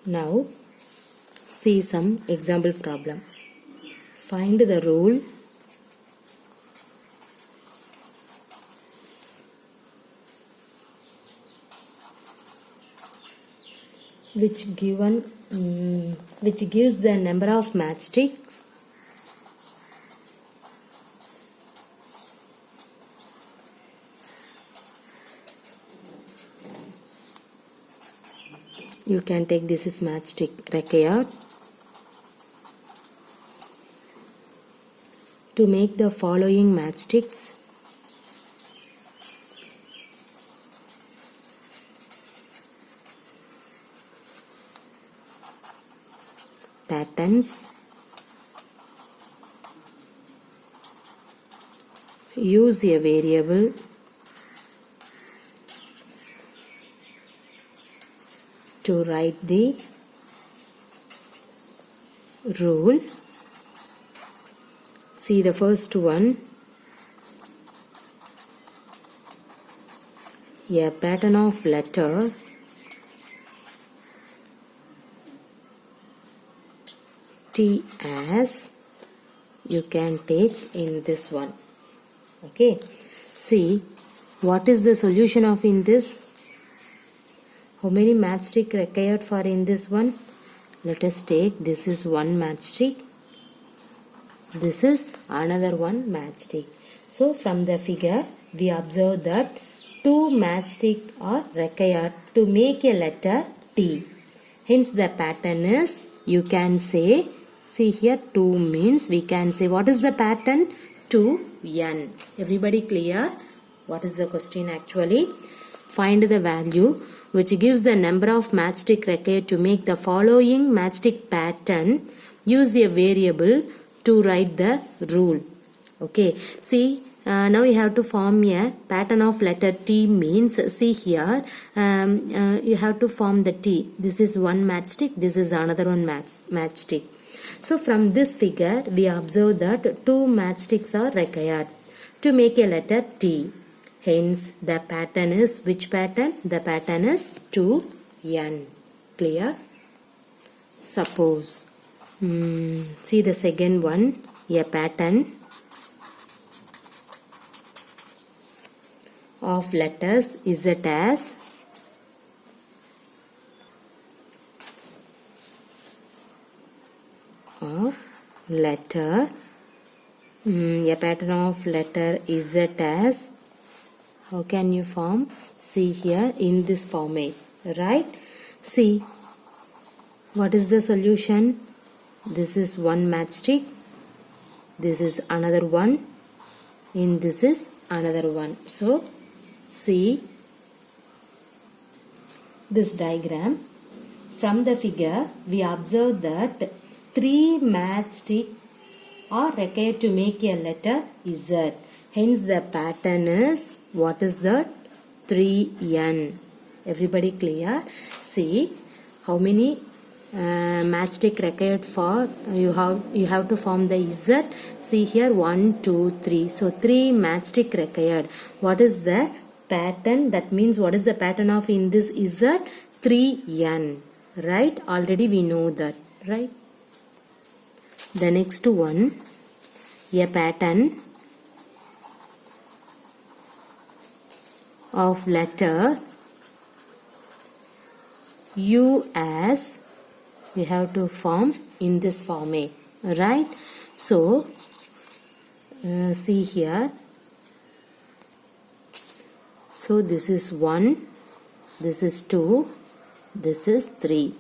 Now see some example problem. Find the rule which gives the number of matchsticks you can take this is matchstick required to make the following matchsticks. Patterns. Use a variable to write the rule. See the first one. A pattern of letter T as you can take in this one. Okay. See what is the solution of in this? How many matchstick required for in this one? Let us take this is one matchstick. This is another one matchstick. So from the figure we observe that two matchsticks are required to make a letter T. Hence the pattern is, you can say, see here 2 means we can say what is the pattern? 2n. Everybody clear? What is the question actually? Find the value which gives the number of matchstick required to make the following matchstick pattern. Use a variable to write the rule. Okay. See now you have to form a pattern of letter T means, see here you have to form the T. This is one matchstick, this is another one matchstick. So from this figure we observe that two matchsticks are required to make a letter T. Hence the pattern is which pattern? The pattern is 2n. Clear? Suppose see the second one, a pattern of letters Z as of letter a pattern of letter Z as, how can you form? See here in this format, right? See what is the solution? This is one matchstick, this is another one, and this is another one. So see this diagram. From the figure we observe that 3 matchsticks are required to make a letter Z. Hence the pattern is, what is that? 3n. Everybody clear? See how many matchstick required for, you have to form the Z. See here 1 2 3. So 3 matchstick required. What is the pattern? That means what is the pattern of in this Z? 3n. Right? Already we know that. Right? The next one, a pattern of letter U as we have to form in this format, right? So see here, so this is 1, this is 2, this is 3.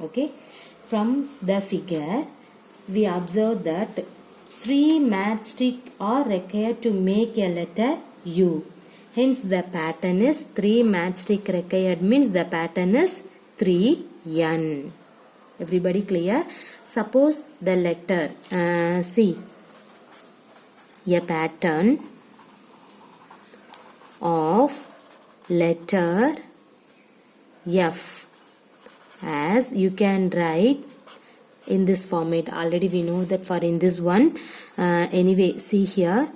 Okay, from the figure we observe that 3 matchsticks are required to make a letter U. Hence the pattern is 3 matchstick required means the pattern is 3n. Everybody clear? Suppose the letter C, a pattern of letter F as you can write in this format. Already we know that for in this one. Anyway, see here.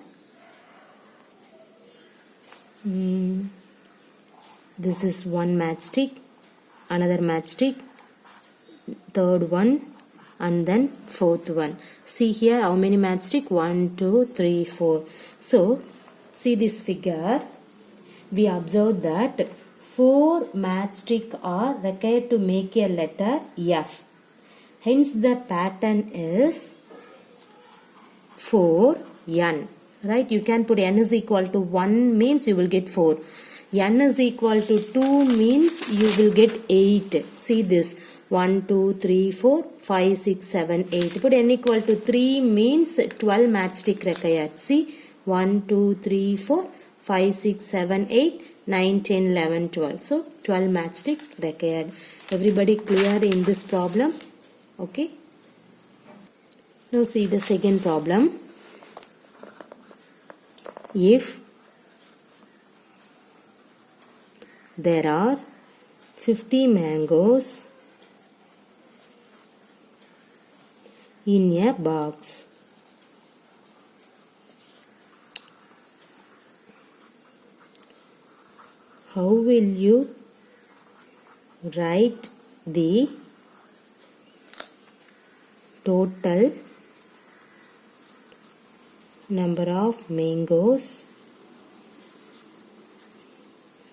This is one matchstick, another matchstick, third one, and then fourth one. See here how many matchstick? 1, 2, 3, 4. So see this figure. We observe that 4 matchstick are required to make a letter F. Hence the pattern is 4n. Right? You can put n is equal to 1 means you will get 4. N is equal to 2 means you will get 8. See this. 1, 2, 3, 4, 5, 6, 7, 8. Put n equal to 3 means 12 matchstick required. See. 1, 2, 3, 4, 5, 6, 7, 8, 9, 10, 11, 12. So 12 matchstick required. Everybody clear in this problem? Okay. Now see the second problem. If there are 50 mangoes in a box, how will you write the total number of mangoes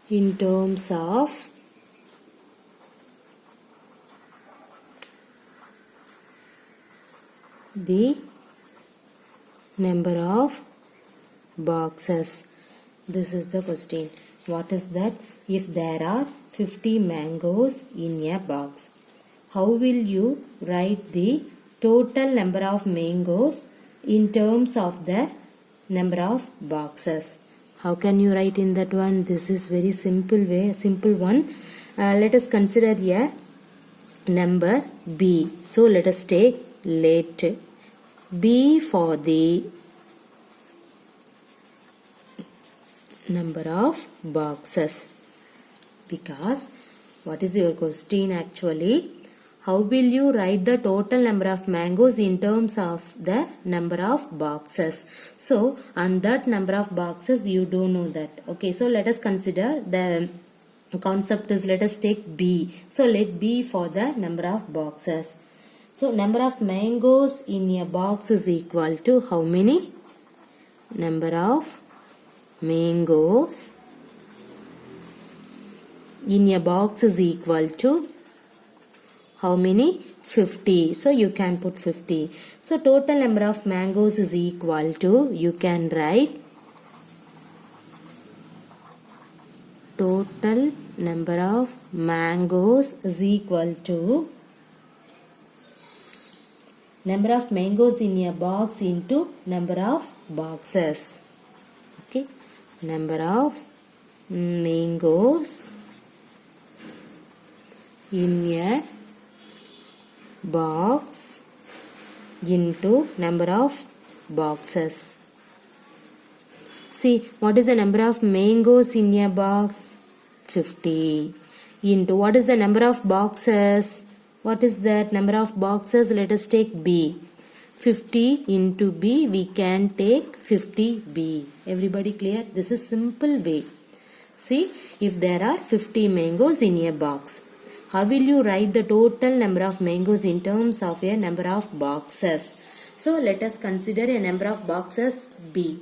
in terms of the number of boxes? This is the question. What is that? If there are 50 mangoes in a box, how will you write the total number of mangoes in terms of the number of boxes? How can you write in that one? This is very simple one. Let us consider a number b. So let us take let b for the number of boxes. Because what is your question actually? How will you write the total number of mangoes in terms of the number of boxes? So, and that number of boxes you don't know that. Okay, so let us consider the concept is, let us take B. So, let B for the number of boxes. So, number of mangoes in a box is equal to how many? Number of mangoes in a box is equal to how many? 50. So you can put 50. So total number of mangoes is equal to, you can write total number of mangoes is equal to number of mangoes in a box into number of boxes. Okay. Number of mangoes in a box into number of boxes. See, what is the number of mangoes in a box? 50. Into what is the number of boxes? What is that number of boxes? Let us take B. 50 into B, we can take 50B. Everybody clear? This is simple way. See, if there are 50 mangoes in a box, how will you write the total number of mangoes in terms of a number of boxes? So let us consider a number of boxes B.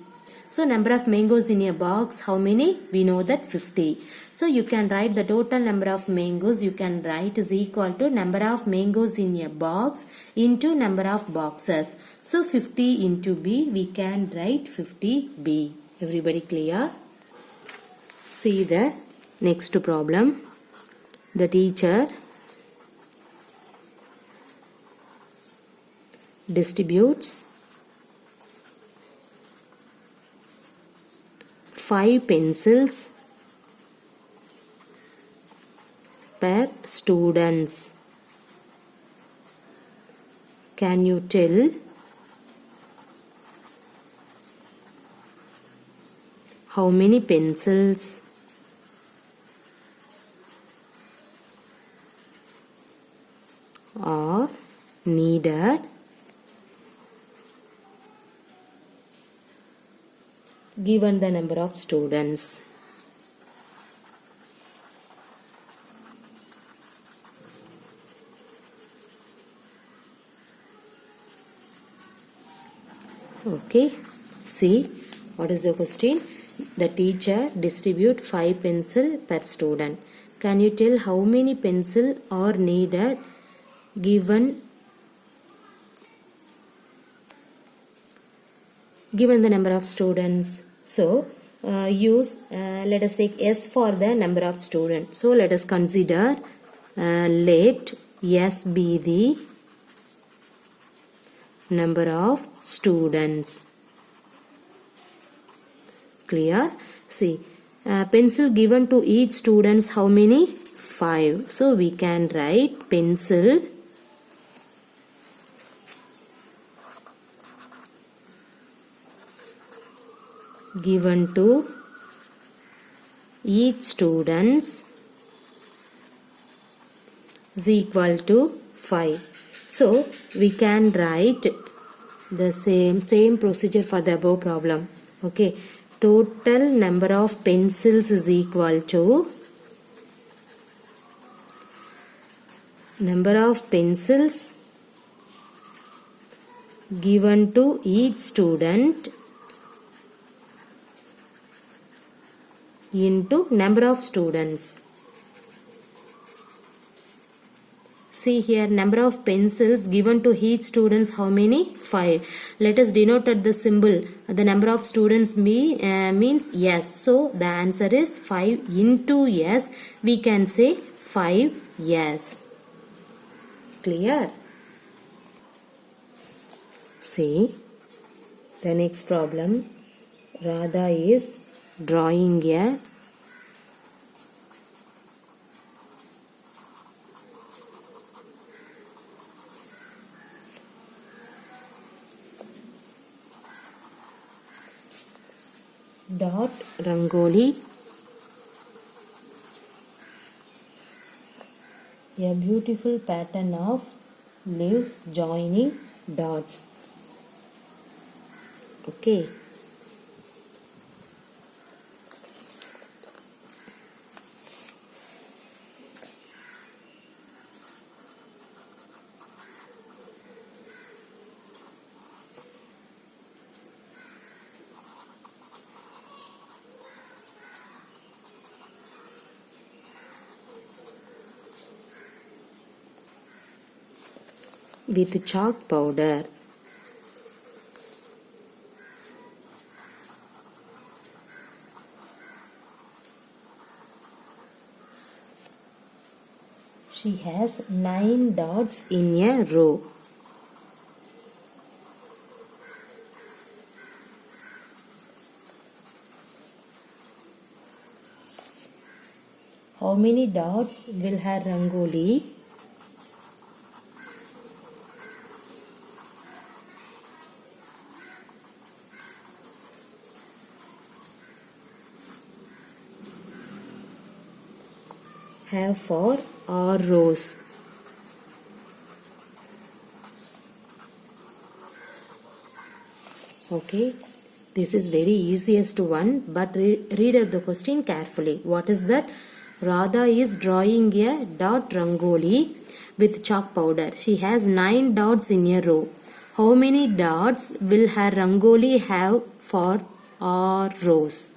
So number of mangoes in a box, how many? We know that 50. So you can write the total number of mangoes, you can write is equal to number of mangoes in a box into number of boxes. So 50 into B, we can write 50B. Everybody clear? See the next problem. The teacher distributes 5 pencils per students. Can you tell how many pencils are needed given the number of students? Okay, see what is the question? The teacher distribute 5 pencil per student. Can you tell how many pencil are needed given the number of students? So let us take S for the number of students. So let us consider let S be the number of students. Clear? See, pencil given to each students how many? 5. So we can write pencil given to each students is equal to 5. So we can write the same procedure for the above problem. Okay, total number of pencils is equal to number of pencils given to each student into number of students. See here, number of pencils given to each students how many? 5. Let us denote at the symbol. The number of students means S. So the answer is 5 into S. We can say 5 S. Clear? See the next problem. Radha is drawing a dot rangoli, a beautiful pattern of leaves joining dots. Okay. With chalk powder. She has 9 dots in a row. How many dots will her rangoli have for R rows? Okay, this is very easiest one, but read out the question carefully. What is that? Radha is drawing a dot rangoli with chalk powder. She has 9 dots in a row. How many dots will her rangoli have for R rows?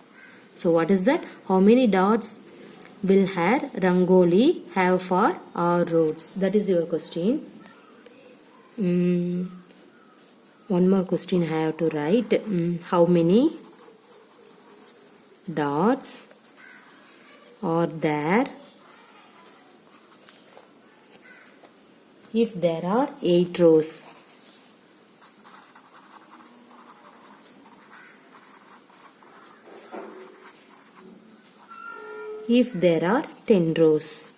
So what is that? How many dots will her rangoli have for R rows? That is your question. One more question I have to write. How many dots are there if there are 8 rows? If there are 10 rows?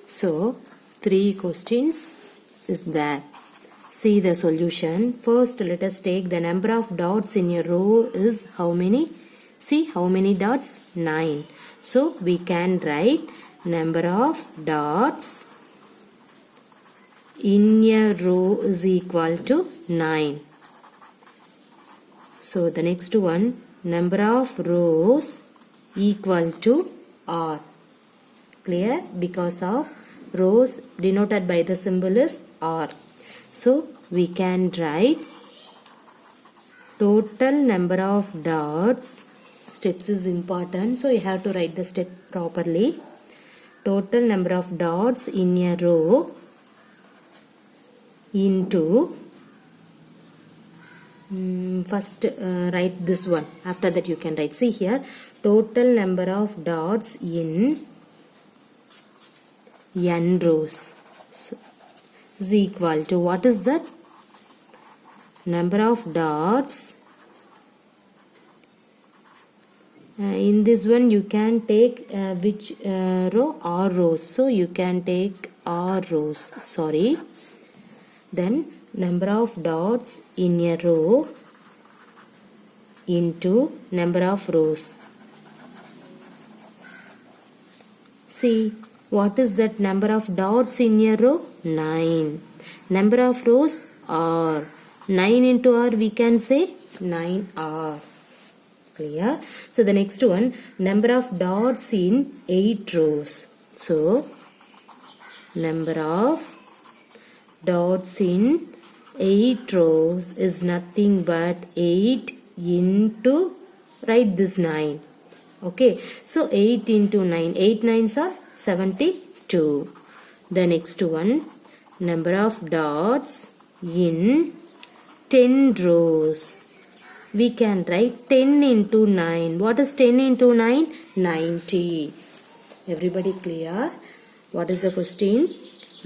So 3 questions is there. See the solution. First, let us take the number of dots in a row is how many? See how many dots? 9. So we can write number of dots in a row is equal to 9. So the next one, number of rows equal to R. Clear? Because of rows denoted by the symbol is R. So we can write total number of dots. Steps is important, so you have to write the step properly. Total number of dots in a row into first write this one. After that you can write, see here, total number of dots in n rows, so, is equal to, what is that? Number of dots. In this one you can take which row? R rows. So you can take R rows. Sorry. Then number of dots in a row into number of rows. See, what is that number of dots in a row? 9. Number of rows? R. 9 into R we can say 9R. Clear? So the next one, number of dots in 8 rows. So number of dots in 8 rows is nothing but 8 into, write this 9. Okay, so 8 into 9, 8 9s are 72. The next one, number of dots in 10 rows. We can write 10 into 9. What is 10 into 9? 90. Everybody clear? What is the question?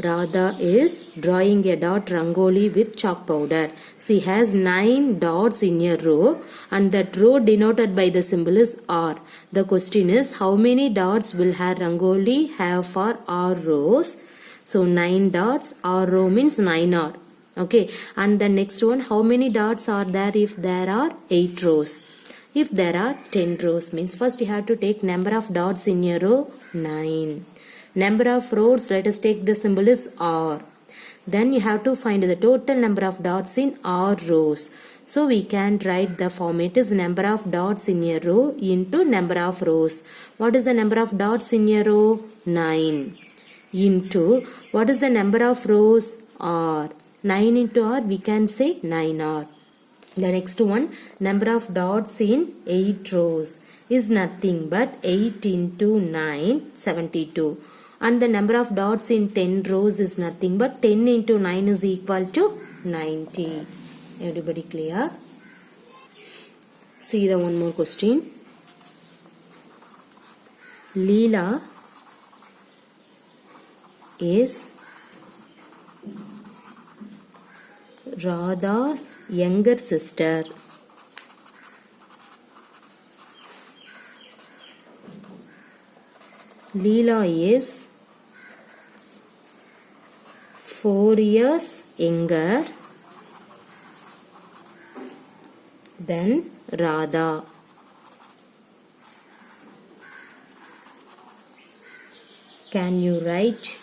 Radha is drawing a dot rangoli with chalk powder. She has 9 dots in a row and that row denoted by the symbol is R. The question is, how many dots will her rangoli have for R rows? So 9 dots, R row means 9R. Okay, and the next one, how many dots are there if there are 8 rows? If there are 10 rows means first you have to take number of dots in a row, 9. Number of rows, let us take the symbol is R. Then you have to find the total number of dots in R rows. So we can write the format is number of dots in a row into number of rows. What is the number of dots in a row? 9. Into, what is the number of rows? R. 9 into R we can say 9R. The next one, number of dots in 8 rows is nothing but 8 into 9, 72. And the number of dots in 10 rows is nothing but 10 into 9 is equal to 90. Everybody clear? See the one more question. Leela is Radha's younger sister. Leela is 4 years younger than Radha. Can you write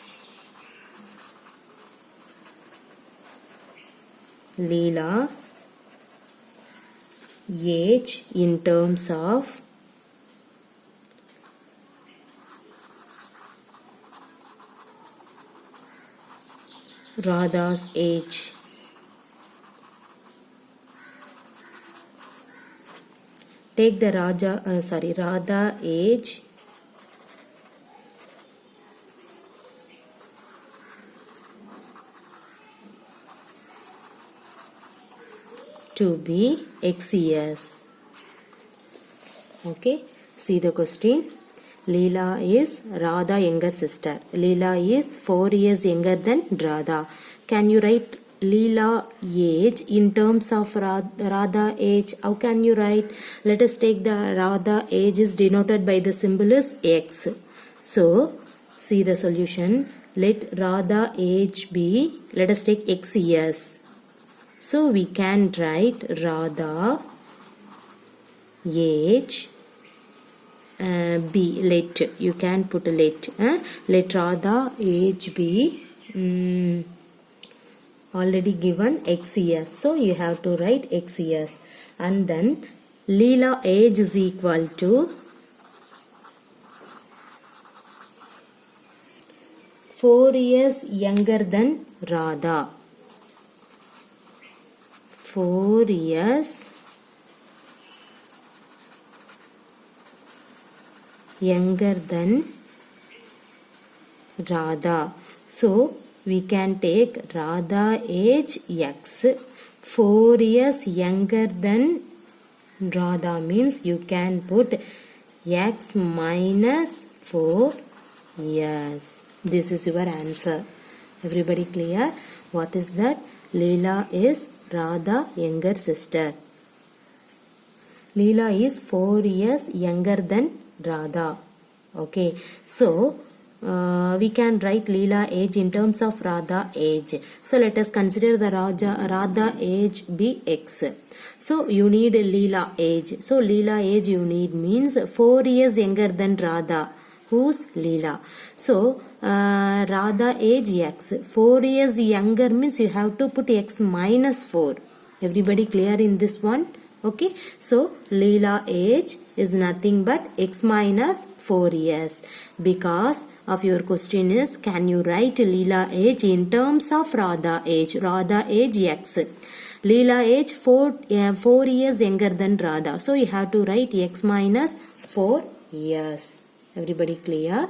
Leela age in terms of Radha's age? Take the Radha age to be X years. Okay, see the question. Leela is Radha younger sister. Leela is 4 years younger than Radha. Can you write Leela age in terms of Radha age? How can you write? Let us take the Radha age is denoted by the symbol is X. So, see the solution. Let Radha age be, let us take X years. So we can write Radha age be, let, you can put let, let Radha age be already given X years. So you have to write X years. And then Leela age is equal to 4 years younger than Radha. 4 years younger than Radha. So we can take Radha age X. 4 years younger than Radha means you can put X minus 4 years. This is your answer. Everybody clear? What is that? Leela is Radha younger sister. Leela is 4 years younger than Radha. Okay. So we can write Leela age in terms of Radha age. So let us consider the Radha age be X. So you need Leela age. So Leela age you need means 4 years younger than Radha. Who's Leela? So Radha age X. 4 years younger means you have to put X minus 4. Everybody clear in this one? Okay, so Leela age is nothing but X minus 4 years. Because of your question is, can you write Leela age in terms of Radha age? Radha age X. Leela age 4 years younger than Radha. So you have to write X minus 4 years. Everybody clear?